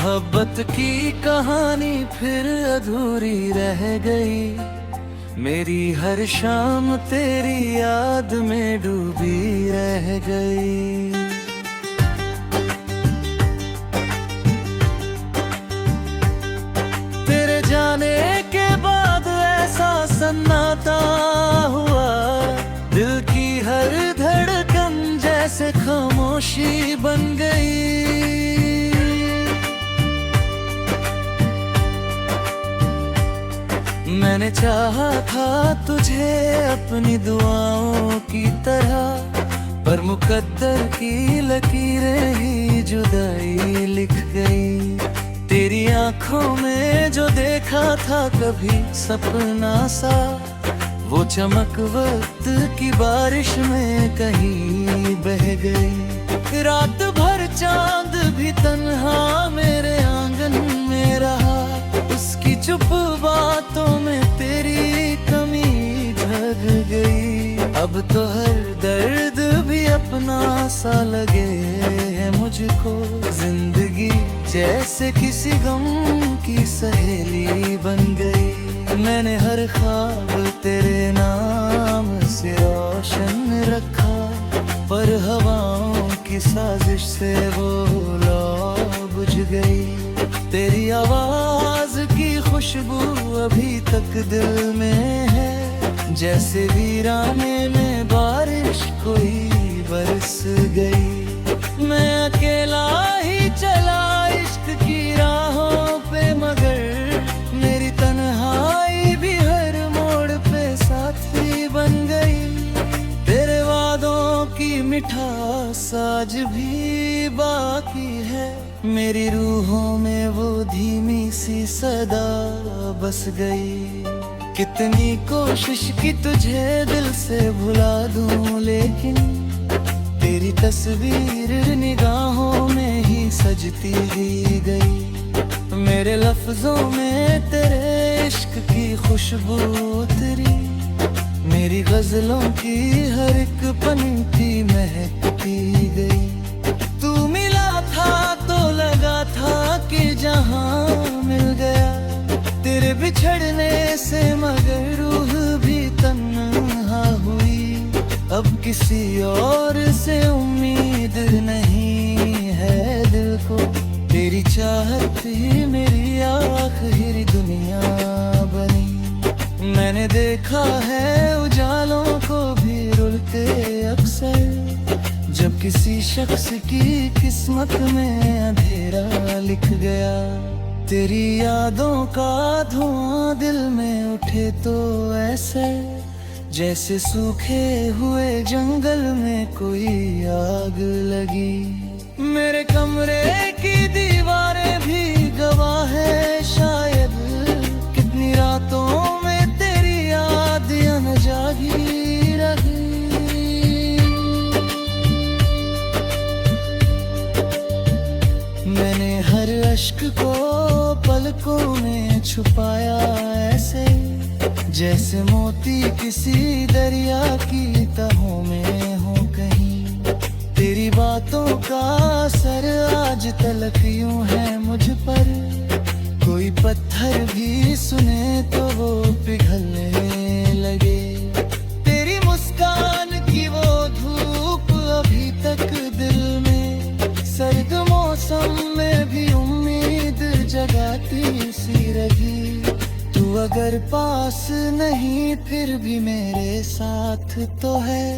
मोहब्बत की कहानी फिर अधूरी रह गई। मेरी हर शाम तेरी याद में डूबी रह गई। तेरे जाने के बाद ऐसा सन्नाटा हुआ, दिल की हर धड़कन जैसे खामोशी बन गई। मैंने चाहा था तुझे अपनी दुआओं की तरह, पर मुकद्दर की लकीरें ही जुदाई लिख गई। तेरी आंखों में जो देखा था कभी सपना सा, वो चमक वक्त की बारिश में कहीं बह गई। रात भर चांद भी तन्हा मेरे आंगन में रहा, उसकी चुप बातों में तेरी कमी ढक गई। अब तो हर दर्द भी अपना सा लगे है मुझको, जिंदगी जैसे किसी गम की सहेली बन गई। मैंने हर ख्वाब तेरे नाम से रोशन रखा, पर हवाओं की साजिश से वो लौ बुझ गई। तेरी आवाज की खुशबू अभी तक दिल में है, जैसे वीराने में बारिश कोई बरस गई। मैं अकेला ही चला इश्क की राहों पे, मगर मेरी तन्हाई भी हर मोड़ पे साथी बन गई। तेरे वादों की मिठास आज भी बाकी है, मेरी रूहों में वो धीमी सी सदा बस गई। कितनी कोशिश की तुझे दिल से भुला दूं, लेकिन तेरी तस्वीर निगाहों में ही सजती ही गई। मेरे लफ्जों में तेरे इश्क की खुशबू उतरी, मेरी गजलों की हर एक पंक्ति महकती गई। तू मिला था तो लगा था कि जहां मिल गया, तेरे बिछड़ने से मगर रूह भी तन्हा हुई। अब किसी और से उम्मीद नहीं है दिल को, तेरी चाहत ही मेरी आखिरी दुनिया बनी। मैंने देखा है उजालों को भी रुलते अक्सर, जब किसी शख्स की किस्मत में अंधेरा लिख गया। तेरी यादों का धुआं दिल में उठे तो ऐसे, जैसे सूखे हुए जंगल में कोई आग लगी। मेरे कमरे की दीवारें भी गवाह है शायद, कितनी रातों में तेरी याद अनजागी रही। मैंने हर अश्क को पलकों में छुपाया ऐसे, जैसे मोती किसी दरिया की तहों में हो कहीं। तेरी बातों का असर आज तलक यूं है मुझ पर, कोई पत्थर भी सुने तो वो पिघलने लगे। तेरी मुस्कान की वो धूप अभी तक दिल में, सर्द मौसम में भी उम्मीद जगाती सी रही। तू अगर पास नहीं फिर भी मेरे साथ तो है,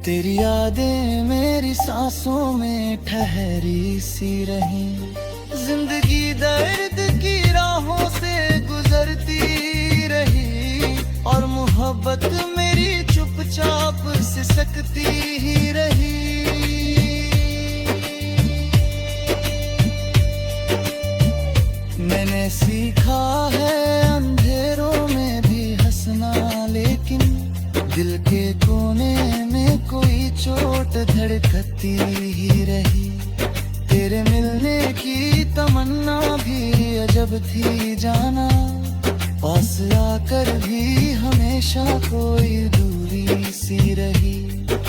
तेरी यादें मेरी सांसों में ठहरी सी रही। जिंदगी दर्द की राहों से गुजरती रही, और मोहब्बत मेरी चुपचाप सिसकती ही रही। मैंने सीखा है अंधेरों में भी हंसना, लेकिन दिल के कोने में कोई चोट धड़कती ही रही। तेरे मिलने की तमन्ना भी अजब थी जाना, पास आकर भी हमेशा कोई दूरी सी रही।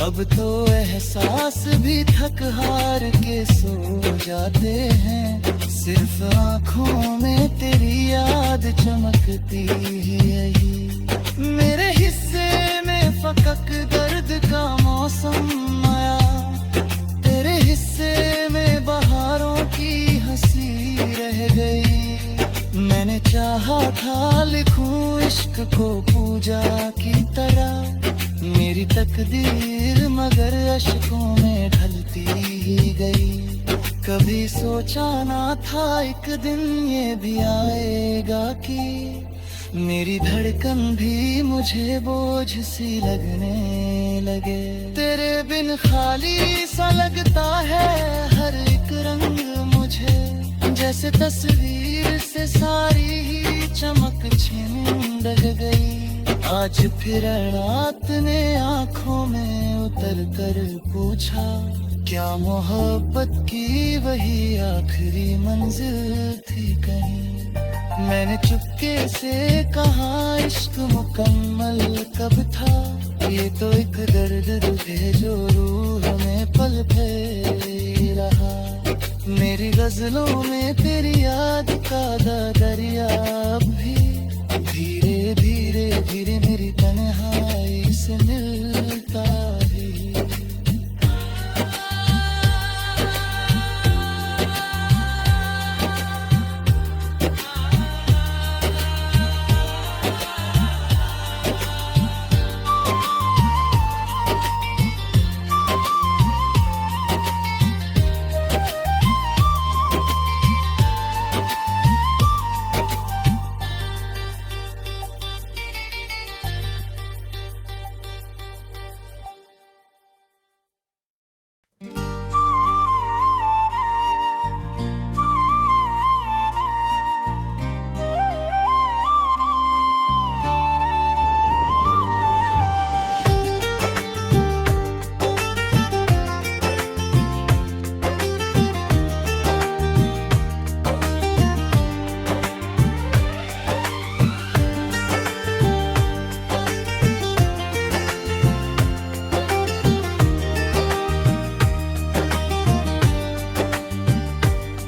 अब तो एहसास भी थक हार के सो जाते हैं, सिर्फ आँखों में तेरी याद चमकती है यही। मेरे हिस्से में फकक दर्द का मौसम आया, तेरे हिस्से में बहारों की हंसी रह गई। मैंने चाहा था लिखूं इश्क को पूजा की तरह, मेरी तकदीर मगर अश्कों में ढलती ही गई। कभी सोचा ना था एक दिन ये भी आएगा कि मेरी धड़कन भी मुझे बोझ सी लगने लगे। तेरे बिन खाली सा लगता है हर एक रंग मुझे, जैसे तस्वीर से सारी ही चमक छिन ढल गई। आज फिर रात ने आंखों में उतर कर पूछा, क्या मोहब्बत की वही आखिरी मंजिल थी कहीं। मैंने चुपके से कहा इश्क मुकम्मल कब था, ये तो एक दर्द है जो रूह में पल भर रहा। मेरी गजलों में तेरी याद का दरिया अब भी धीरे धीरे धीरे मेरी तन्हाई से मिलता है।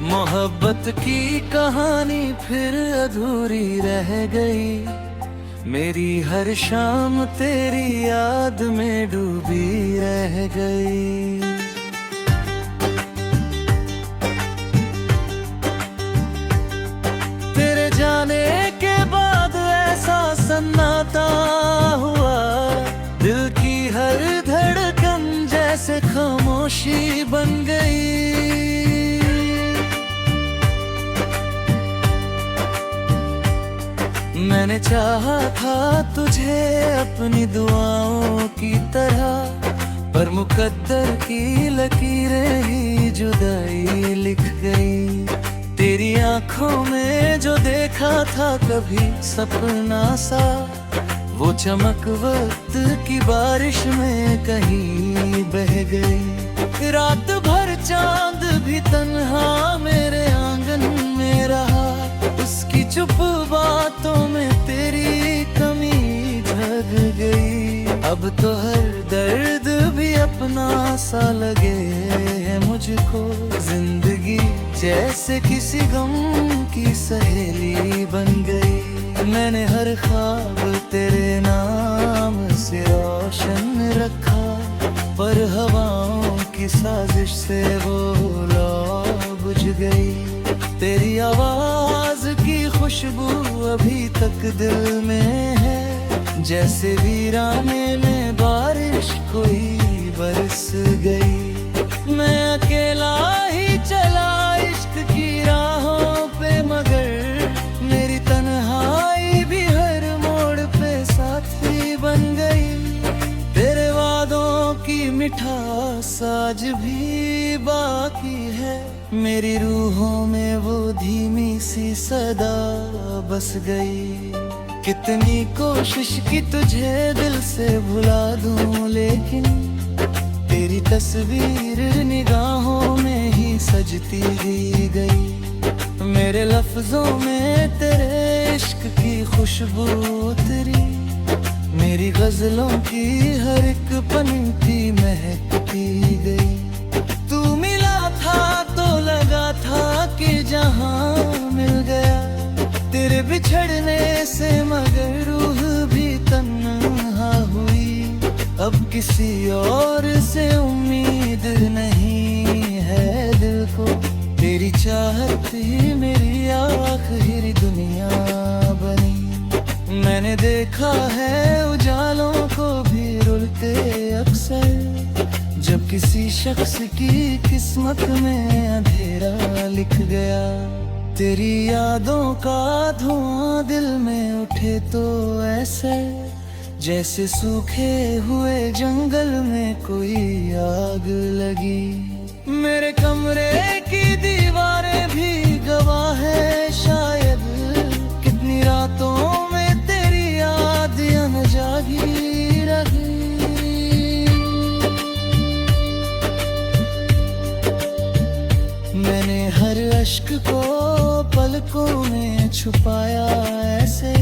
मोहब्बत की कहानी फिर अधूरी रह गई, मेरी हर शाम तेरी याद में डूबी रह गई। तेरे जाने के बाद ऐसा सन्नाटा हुआ, दिल की हर धड़कन जैसे खामोशी बन गई। मैंने चाहा था तुझे अपनी दुआओं की तरह, पर मुकद्दर की लकीरें ही जुदाई लिख गई। तेरी आंखों में जो देखा था कभी सपना सा, वो चमक वक्त की बारिश में कहीं बह गई। रात भर चांद भी तन्हा मेरे आंगन में रहा, उसकी चुप बातों में तेरी कमी ढक गई। अब तो हर दर्द भी अपना सा लगे है मुझको, जिंदगी जैसे किसी गम की सहेली बन गई। मैंने हर ख्वाब तेरे नाम से रोशन रखा, पर हवाओं की साजिश से वो लौ बुझ गई। तेरी आवाज की खुशबू अभी तक दिल में है, जैसे वीराने में बारिश कोई बरस गई। मैं अकेला ही चला इश्क की राहों पे, मगर मेरी तन्हाई भी हर मोड़ पे साथी बन गई। तेरे वादों की मिठास आज भी बाकी है, मेरी रूहों में वो धीमी सी सदा बस गई। कितनी कोशिश की तुझे दिल से भुला दूं, लेकिन तेरी तस्वीर निगाहों में ही सजती ही गई। मेरे लफ्जों में तेरे इश्क की खुशबू उतरी, मेरी गजलों की हर एक पंक्ति महकती गई। तू मिला था तो लगा था कि जहां किसी और से उम्मीद नहीं है दिल को, तेरी चाहत ही मेरी आखिरी दुनिया बनी। मैंने देखा है उजालों को भी रुलते अक्सर, जब किसी शख्स की किस्मत में अंधेरा लिख गया। तेरी यादों का धुआं दिल में उठे तो ऐसे, जैसे सूखे हुए जंगल में कोई आग लगी। मेरे कमरे की दीवारें भी गवाह है शायद, कितनी रातों में तेरी याद अनजागी रही। मैंने हर अश्क को पलकों में छुपाया ऐसे,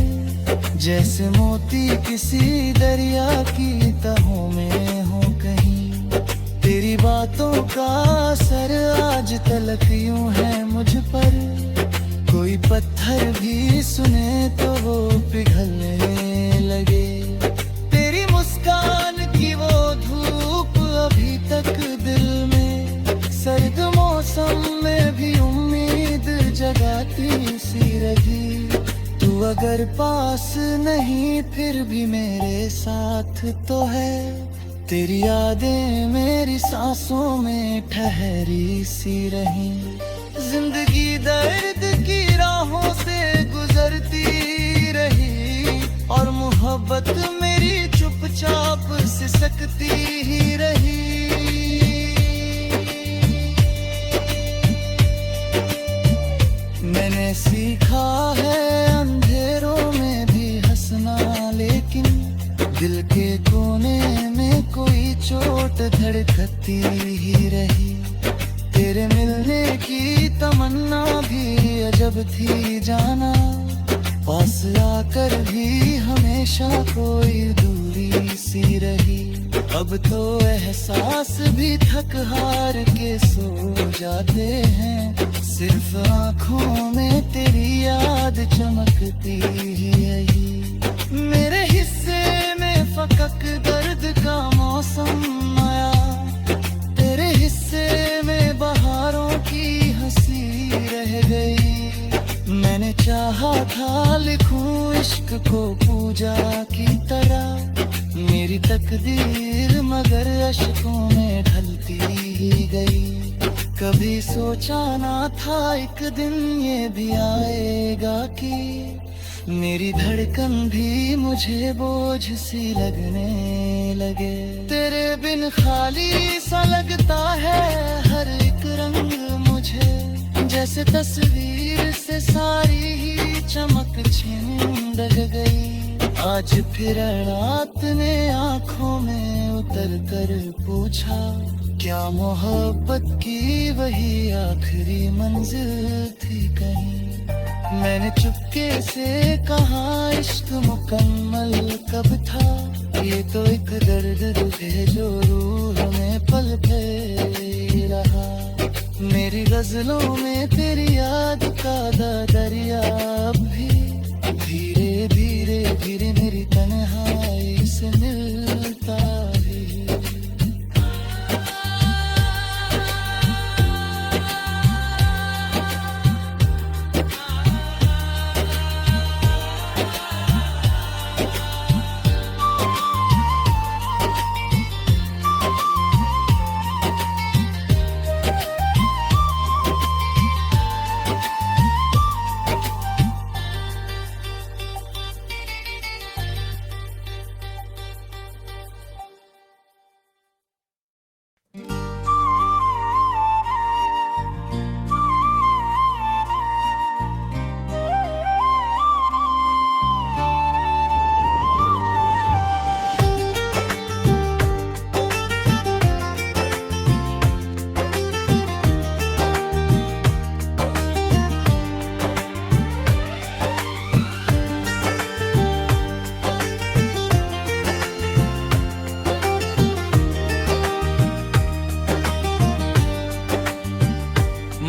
जैसे मोती किसी दरिया की तहों में हो कहीं। तेरी बातों का असर आज तलक यूं है मुझ पर, कोई पत्थर भी सुने तो वो पिघलने लगे। तेरी मुस्कान की वो धूप अभी तक दिल में, सर्द मौसम में भी उम्मीद जगाती सी रही। तू अगर पास नहीं फिर भी मेरे साथ तो है, तेरी यादें मेरी सांसों में ठहरी सी रही। जिंदगी दर्द की राहों से गुजरती रही, और मोहब्बत मेरी चुपचाप सिसकती ही रही। मैंने सीखा है अंधेरों में भी हंसना, लेकिन दिल के कोने में कोई चोट धड़कती ही रही। तेरे मिलने की तमन्ना भी अजब थी जाना, पास आकर भी हमेशा कोई दूरी सी रही। अब तो एहसास भी थक हार के सो जाते हैं, सिर्फ आँखों में तेरी याद चमकती ही रही। मेरे हिस्से में फकक दर्द का मौसम आया, तेरे हिस्से में बहारों की हंसी रह गई। मैंने चाहा था लिखूं इश्क को पूजा की तरह, मेरी तकदीर मगर अश्कों में ढलती ही गई। कभी सोचा ना था एक दिन ये भी आएगा कि मेरी धड़कन भी मुझे बोझ सी लगने लगे। तेरे बिन खाली सा लगता है हर एक रंग मुझे, जैसे तस्वीर से सारी ही चमक छिन गई। आज फिर रात ने आंखों में उतर कर पूछा, क्या मोहब्बत की वही आखिरी मंजिल थी कहीं। मैंने चुपके से कहा इश्क मुकम्मल कब था, ये तो एक दर्द है जो रूह में पल भर रहा। मेरी गजलों में तेरी याद का दरिया अब भी धीरे धीरे धीरे मेरी तन्हाई से मिलता है।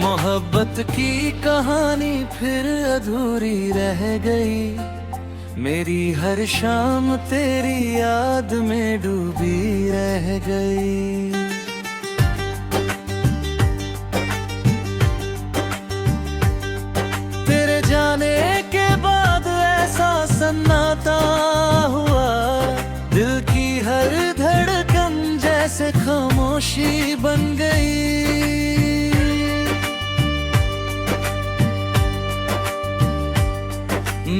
मोहब्बत की कहानी फिर अधूरी रह गई, मेरी हर शाम तेरी याद में डूबी रह गई। तेरे जाने के बाद ऐसा सन्नाटा हुआ, दिल की हर धड़कन जैसे खामोशी बन गई।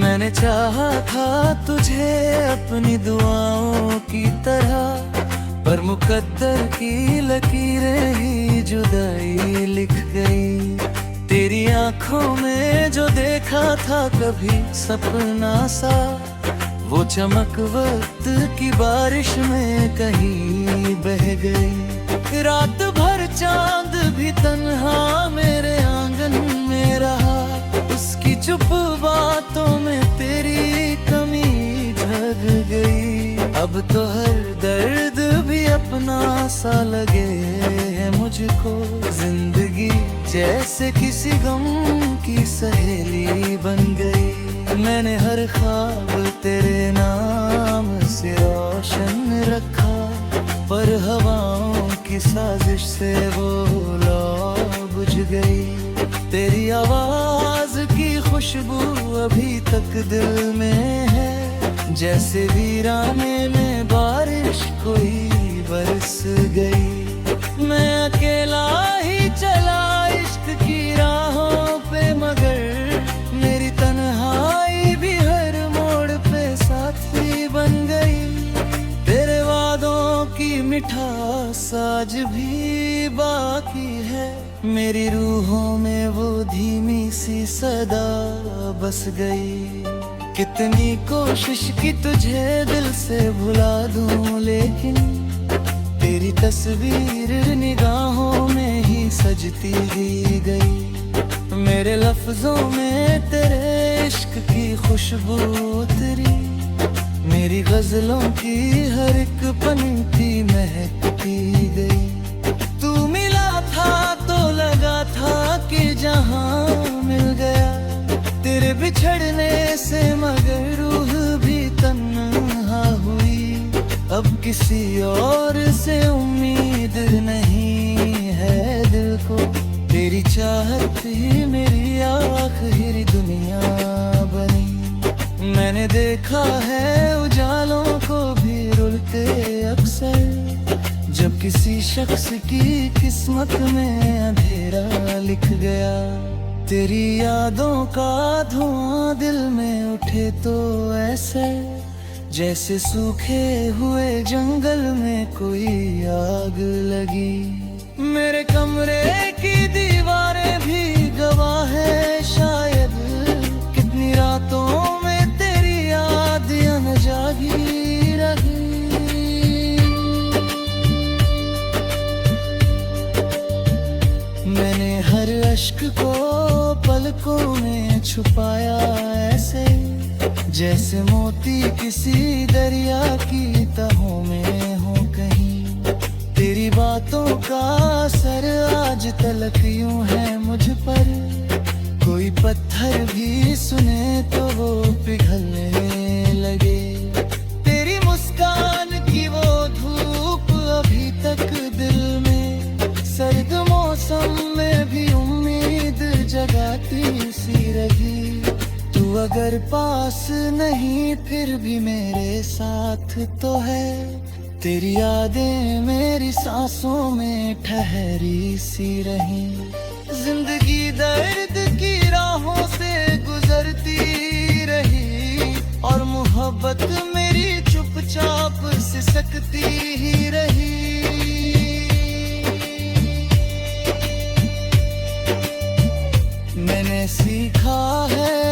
मैंने चाहा था तुझे अपनी दुआओं की तरह, पर मुकद्दर की लकीरें ही जुदाई लिख गई। तेरी आंखों में जो देखा था कभी सपना सा, वो चमक वक्त की बारिश में कहीं बह गई। रात भर चांद भी तन्हा मेरे आंगन में रहा, उसकी चुप बातों में तेरी कमी ढक गई। अब तो हर दर्द भी अपना सा लगे है मुझको, जिंदगी जैसे किसी गम की सहेली बन गई। मैंने हर ख्वाब तेरे नाम से रोशन रखा, पर हवाओं की साजिश से वो लौ बुझ गई। तेरी आवाज की खुशबू अभी तक दिल में है, जैसे वीराने में बारिश कोई बरस गई। मैं अकेला ही चला इश्क की राहों पे, मगर मेरी तन्हाई भी हर मोड़ पे साथी बन गई। तेरे वादों की मिठास आज भी बाकी है, मेरी रूहों में वो धीमी सी सदा बस गई। कितनी कोशिश की तुझे दिल से भुला दूं, लेकिन तेरी तस्वीर निगाहों में ही सजती ही गई। मेरे लफ्जों में तेरे इश्क की खुशबू उतरी, मेरी गजलों की हर एक पंक्ति महकती गई। तू मिला था तो लगा था कि जहां मिल गया, तेरे बिछड़ने से मगर रूह भी तन्हा हुई। अब किसी और से उम्मीद नहीं है दिल को, तेरी चाहत ही मेरी आखिरी दुनिया बनी। मैंने देखा है उजालों को भी रुलते अक्सर, जब किसी शख्स की किस्मत में अंधेरा लिख गया। तेरी यादों का धुआं दिल में उठे तो ऐसे, जैसे सूखे हुए जंगल में कोई आग लगी। मेरे कमरे की दीवारें भी गवाह है शायद, कितनी रातों में तेरी याद अनजागी रही। मैंने हर अश्क को पलकों में छुपाया ऐसे, जैसे मोती किसी दरिया की तहों में हो कहीं। तेरी बातों का असर आज तलक यूं है मुझ पर, कोई पत्थर भी सुने तो वो पिघलने लगे। तेरी मुस्कान की वो धूप अभी तक दिल में, सर्द मौसम में भी उम्मीद जगाती सी रही। तू अगर पास नहीं फिर भी मेरे साथ तो है, तेरी यादें मेरी सांसों में ठहरी सी रही। जिंदगी दर्द की राहों से गुजरती रही, और मोहब्बत मेरी चुपचाप सिसकती ही रही। मैंने सीखा है